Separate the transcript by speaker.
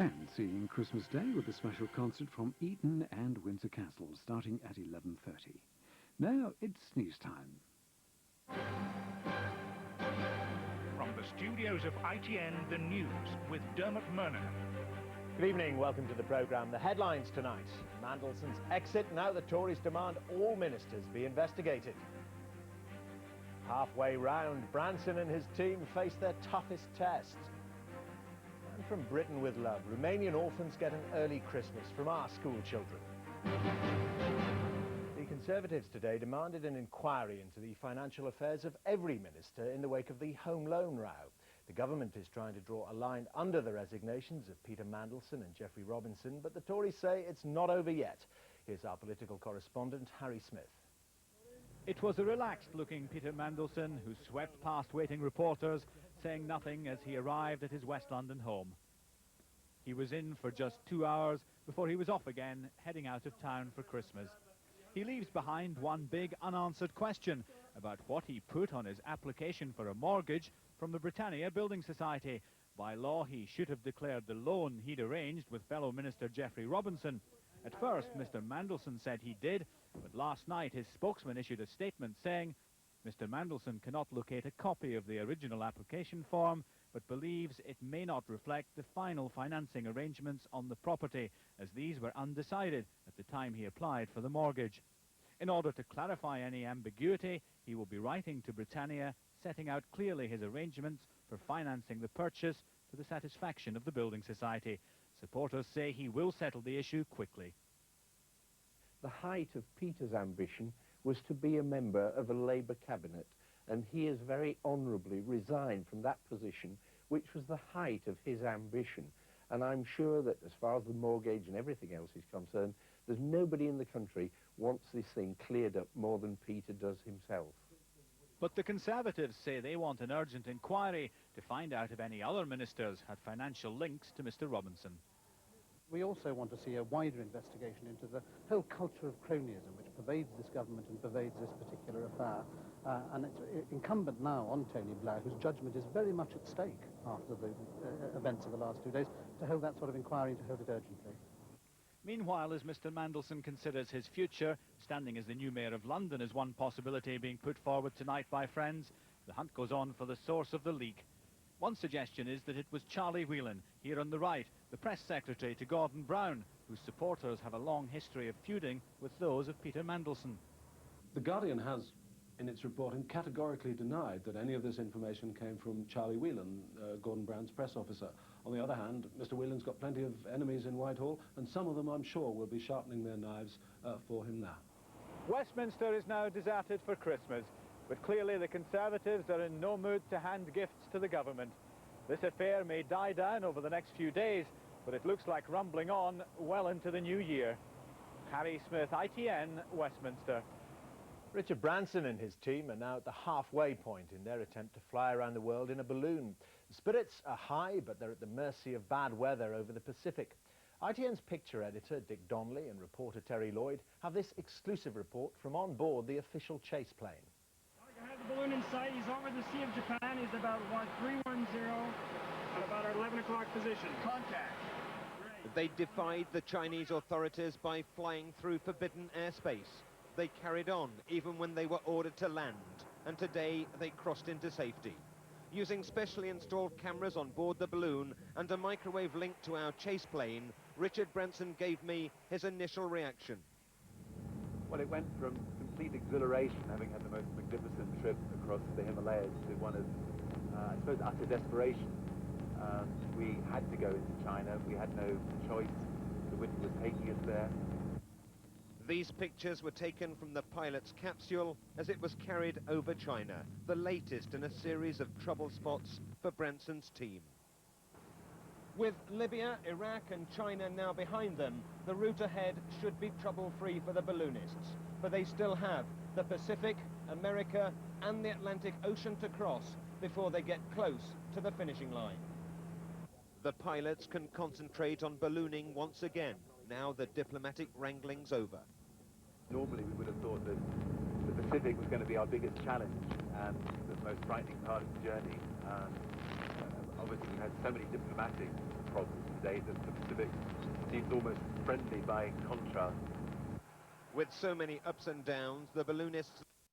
Speaker 1: Fancying Christmas Day with a special concert from Eton and Windsor Castle starting at 11:30. Now it's news time.
Speaker 2: From the studios of ITN, the news with Dermot Murner.
Speaker 3: Good evening, welcome to the programme. The headlines tonight: Mandelson's exit, now the Tories demand all ministers be investigated. Halfway round, Branson and his team face their toughest test. And from Britain with love, Romanian orphans get an early Christmas from our school children. The Conservatives today demanded an inquiry into the financial affairs of every minister in the wake of the home loan row. The government is trying to draw a line under the resignations of Peter Mandelson and Geoffrey Robinson, but the Tories say it's not over yet. Here's our political correspondent, Harry Smith.
Speaker 4: It was a relaxed-looking Peter Mandelson who swept past waiting reporters, saying nothing as he arrived at his West London home. He was in for just 2 hours before he was off again, heading out of town for Christmas. He leaves behind one big unanswered question about what he put on his application for a mortgage from the Britannia Building Society. By law, he should have declared the loan he'd arranged with fellow Minister Geoffrey Robinson. At first, Mr. Mandelson said he did, but last night his spokesman issued a statement saying Mr. Mandelson cannot locate a copy of the original application form, but believes it may not reflect the final financing arrangements on the property, as these were undecided at the time he applied for the mortgage. In order to clarify any ambiguity, he will be writing to Britannia, setting out clearly his arrangements for financing the purchase to the satisfaction of the Building Society. Supporters say he will settle the issue quickly.
Speaker 5: The height of Peter's ambition was to be a member of a Labour cabinet, and he has very honourably resigned from that position, which was the height of his ambition. And I'm sure that as far as the mortgage and everything else is concerned, there's nobody in the country wants this thing cleared up more than Peter does himself.
Speaker 4: But the Conservatives say they want an urgent inquiry to find out if any other ministers had financial links to Mr. Robinson.
Speaker 6: We also want to see a wider investigation into the whole culture of cronyism which pervades this government and pervades this particular affair. And it's incumbent now on Tony Blair, whose judgment is very much at stake after the events of the last 2 days, to hold that sort of inquiry and to hold it urgently.
Speaker 4: Meanwhile, as Mr. Mandelson considers his future, standing as the new Mayor of London is one possibility being put forward tonight by friends, the hunt goes on for the source of the leak. One suggestion is that it was Charlie Whelan, here on the right, the press secretary to Gordon Brown, whose supporters have a long history of feuding with those of Peter Mandelson.
Speaker 7: The Guardian has, in its reporting, categorically denied that any of this information came from Charlie Whelan, Gordon Brown's press officer. On the other hand, Mr. Whelan's got plenty of enemies in Whitehall, and some of them, I'm sure, will be sharpening their knives for him now.
Speaker 4: Westminster is now deserted for Christmas, but clearly the Conservatives are in no mood to hand gifts to the government. This affair may die down over the next few days, but it looks like rumbling on well into the new year. Harry Smith, ITN, Westminster.
Speaker 3: Richard Branson and his team are now at the halfway point in their attempt to fly around the world in a balloon. The spirits are high, but they're at the mercy of bad weather over the Pacific. ITN's picture editor, Dick Donnelly, and reporter Terry Lloyd have this exclusive report from on board the official chase plane.
Speaker 8: I have the balloon in sight. He's over the Sea of Japan. He's about 310 at about our 11 o'clock position. Contact. Great.
Speaker 9: They defied the Chinese authorities by flying through forbidden airspace. They carried on even when they were ordered to land, and today they crossed into safety. Using specially installed cameras on board the balloon and a microwave link to our chase plane, Richard Branson gave me his initial reaction.
Speaker 10: Well, it went from complete exhilaration, having had the most magnificent trip across the Himalayas, to one of, I suppose, utter desperation. We had to go into China. We had no choice. The wind was taking us there.
Speaker 9: These pictures were taken from the pilot's capsule as it was carried over China, the latest in a series of trouble spots for Branson's team. With Libya, Iraq and China now behind them, the route ahead should be trouble-free for the balloonists. But they still have the Pacific, America and the Atlantic Ocean to cross before they get close to the finishing line. The pilots can concentrate on ballooning once again, now the diplomatic wrangling's over.
Speaker 10: Normally we would have thought that the Pacific was going to be our biggest challenge and the most frightening part of the journey. obviously we've had so many diplomatic problems today that the Pacific seems almost friendly by contrast.
Speaker 9: With so many ups and downs, the balloonists